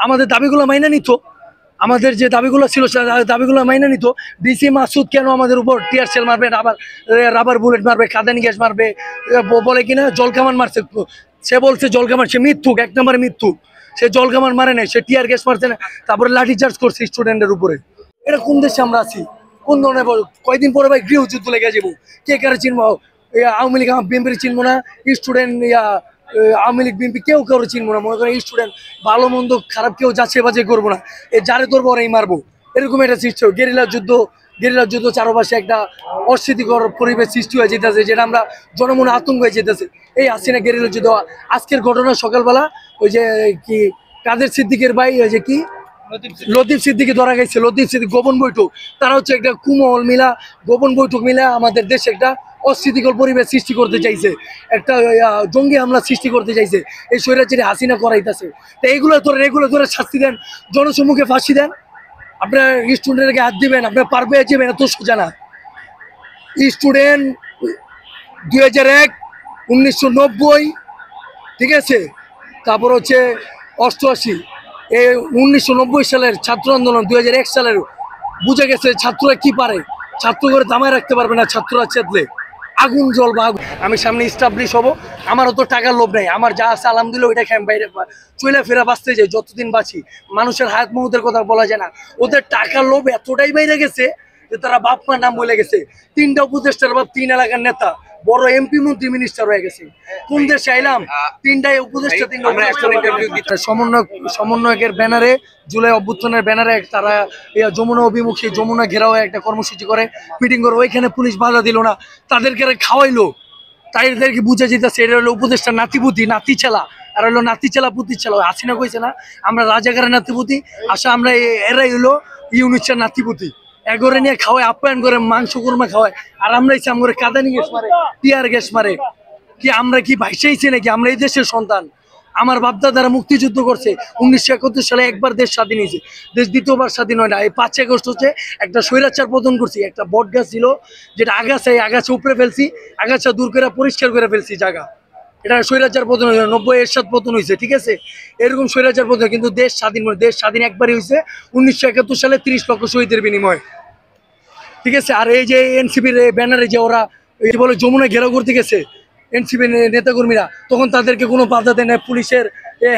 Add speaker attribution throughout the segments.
Speaker 1: আমাদের দাবিগুলো মাইনা নিত, আমাদের যে দাবিগুলো ছিল সে দাবিগুলো মাইনা নিত। ডিসি মাসুদ কেন আমাদের উপর টিয়ার সেল মারবে, রাবার বুলেট মারবে, কাঁদানি গ্যাস মারবে, বলে কিনা জলকামান মারছে। সে বলছে জলকামান, সে মিথ্যুক, এক নম্বরে মিথ্যুক। সে জলকামান মারে নাই, সে টিয়ার গ্যাস মারছে না, তারপরে লাঠি চার্জ করছে স্টুডেন্টের উপরে। এটা কোন দেশে আমরা আছি? কোন ধরনের কয়দিন পরে ভাই গৃহযুদ্ধ লেগে যাবো। কে কারে চিনবো? আওয়ামী লীগ বিএনপির চিনবো না, স্টুডেন্ট আওয়ামী লীগ বিএনপি কেউ কারো চিনবো না। মনে করেন স্টুডেন্ট ভালো মন্দ খারাপ কেউ যাচ্ছে বাজে করবো না, যারে ধরবো ওরাই মারবো, এরকম একটা সৃষ্টি হয়। গেরিলা যুদ্ধ চারপাশে একটা অস্থিতিকর পরিবেশ সৃষ্টি হয়ে যেতেছে, যেটা আমরা জনমনে আতঙ্ক হয়ে যেতেছে। এই হাসিনা গেরিলা যুদ্ধ। আজকের ঘটনা সকালবেলা ওই যে কি কাদের সিদ্দিকের ভাই, ওই যে কি লতিফ সিদ্দিকি ধরা গেছে, লতিফ সিদ্দিক গোপন বৈঠক, তারা হচ্ছে একটা কুমল মিলা গোপন বৈঠক মিলা আমাদের দেশে একটা অস্থিতিকর পরিবেশ সৃষ্টি করতে চাইছে, একটা জঙ্গি হামলা সৃষ্টি করতে চাইছে। এই স্বৈরাচারী হাসিনা করাইতেছে। তো এগুলো ধরে শাস্তি দেন, জনসম্মুখে ফাঁসি দেন। আপনার স্টুডেন্টকে হাত দিবেন, আপনার পারবে যাবেন, এত সোজা না। স্টুডেন্ট 2001, 1990, ঠিক আছে, তারপর হচ্ছে 88, এই 1990 সালের ছাত্র আন্দোলন, 2001 সালের বুঝে গেছে ছাত্ররা কি পারে। ছাত্র করে দামায় রাখতে পারবে না, ছাত্ররা চেতলে আগুন জ্বলবে। আমি সামনে স্টাবলিশ হবো, আমার অত টাকার লোভ নেই, আমার যা আছে আলহামদুলিল্লাহ ওইটা খেয়ে বাইরে চলে ফেরা বাঁচতে যাই, যতদিন বাঁচি। মানুষের হায়াত মহুতের কথা বলা যায় না, ওদের টাকার লোভ এতটাই বাইরে গেছে যে তারা বাপ মার নাম বলে গেছে। 3টা উপদেষ্টার বাপ 3 এলাকার নেতা, বড় এমপি মন্ত্রী মিনিস্টার হয়ে গেছে। কোন দেশে আইলাম? 3টাই উপদেষ্টা, 3টা সমন্বয়কের ব্যানারে, জুলাই অভ্যুত্থানের ব্যানারে তারা যমুনা অভিমুখী, যমুনা ঘেরাও একটা কর্মসূচি করে, মিটিং করে। ওইখানে পুলিশ বাধা দিল না, তাদেরকে খাওয়াইলো। তাদেরকে বুঝে যেতেছে এটা হলো উপদেষ্টা নাতিপুতি, নাতি ছেলা, আর হলো নাতি ছেলা পুতি ছেলা। হাসিনা কইছে না আমরা রাজাকারের নাতিপুতি, আসা আমরা এরাই হলো ইউনিসের নাতিপুতি। এগরে নিয়ে খাওয়ায়, আপ্যায়ন করে, মাংস কুরমা খাওয়ায়, আর আমরা ইচ্ছা করে কাঁদানি গ্যাস মারে, টিয়ার গ্যাস মারে। কি আমরা কি ভাইসাইছি নাকি? আমরা এই দেশের সন্তান। আমার বাপদাদারা মুক্তিযুদ্ধ করছে, 1971 সালে একবার দেশ স্বাধীন হয়েছে, দেশ দ্বিতীয়বার স্বাধীন হয় না। এই 5 আগস্ট হচ্ছে একটা স্বৈরাচার পতন করছি। একটা বট গাছ ছিল যেটা আগাছা উপরে ফেলছি, আগাছা দূর করে পরিষ্কার করে ফেলছি জায়গা। এটা স্বৈরাচার পতন হয়েছে, 90 এরশাদ পতন হয়েছে, ঠিক আছে, এরকম স্বৈরাচার পতন। কিন্তু দেশ স্বাধীন, দেশ স্বাধীন একবারই হয়েছে 1971 সালে 30 লক্ষ শহীদের বিনিময়, ঠিক আছে। আর এই যে এনসিপির ব্যানারে যে ওরা বলে যমুনা ঘেরাও করতে গেছে এনসিপি নেতাকর্মীরা, তখন তাদেরকে কোনো বাধা দেয় না, পুলিশের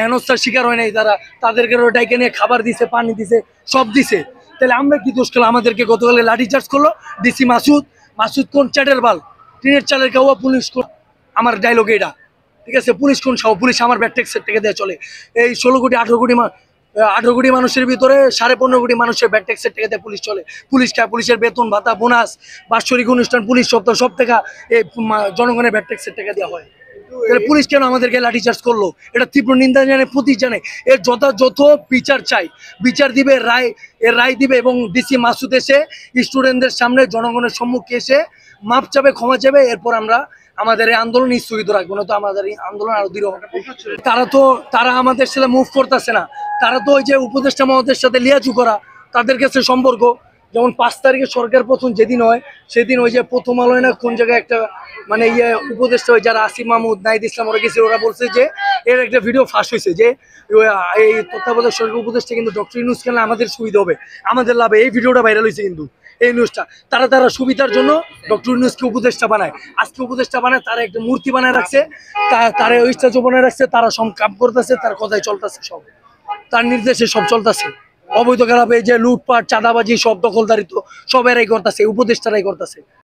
Speaker 1: হেনস্থার শিকার হয় নাই তারা, তাদেরকে ডাইকে নিয়ে খাবার দিছে, পানি দিছে, সব দিছে। তাহলে আমরা কি দোষ করলাম? আমাদেরকে গতকালে লাঠি চার্জ করলো ডিসি মাসুদ কোন চ্যাটের বাল, টিনের চালের কাউয়া পুলিশ কোন? আমার ডায়লগ এটা, ঠিক আছে। পুলিশ কোন সহ? পুলিশ আমার ব্যাট ট্যাক্সের থেকে দেওয়া চলে। এই 16 কোটি 18 কোটি মানুষের ভিতরে 15.5 কোটি মানুষের ব্যাট ট্যাক্সের টাকা দিয়ে পুলিশ চলে। পুলিশ খায়, পুলিশের বেতন ভাতা বোনাস বাৎসরিক অনুষ্ঠান পুলিশ সব টাকা এই জনগণের ব্যাট ট্যাক্সের টাকা দেওয়া হয়। পুলিশ কেন আমাদেরকে লাঠি চার্জ করলো? এটা তীব্র নিন্দা জানে, প্রতীক জানে। এর যথাযথ বিচার চাই, বিচার দিবে, রায় দিবে। এবং ডিসি মাসুদ এসে স্টুডেন্টদের সামনে জনগণের সম্মুখে এসে মাপ চাবে, ক্ষমা চাবে। এরপর আমরা আমাদের এই আন্দোলন স্থগিত রাখবো না, তো আমাদের এই আন্দোলন আরো দৃঢ় হবে। তারা আমাদের সাথে মুভ করতেছে না, তারা তো ওই যে উপদেষ্টা মহোদয়ের সাথে লিয়াজু করা, তাদের কাছে সম্পর্ক। যেমন 5 তারিখে সরকার প্রথম যেদিন হয়, সেদিন ওই যে প্রথম আলোয় না কোন জায়গায় একটা মানে উপদেষ্টা হয় যারা আসিফ মাহমুদ, নাহিদ ইসলাম, ওরা গেছে, ওরা বলছে যে এর একটা ভিডিও ফাঁস হয়েছে যে এই তত্ত্বাবধায়ক সরকার উপদেষ্টা কিন্তু ডক্টর ইউনূস কেন আমাদের সুবিধা হবে, আমাদের লাভে। এই ভিডিওটা ভাইরাল হয়েছে কিন্তু এই নিউজটা। তারা সুবিধার জন্য ডক্টর ইউনূসকে উপদেষ্টা বানায়, আজকে উপদেষ্টা বানায়, তারা একটা মূর্তি বানায় রাখছে, তারা স্ট্যাচু বানায় রাখছে, তারা সব কাম করতেছে, তার কথাই চলতেছে, সব তার নির্দেশে সব চলতেছে। অবৈধ খারাপ এই যে লুটপাট, চাঁদাবাজি, সব দখলদারিত্ব সব এরাই করতেছে, উপদেষ্টারাই করতেছে।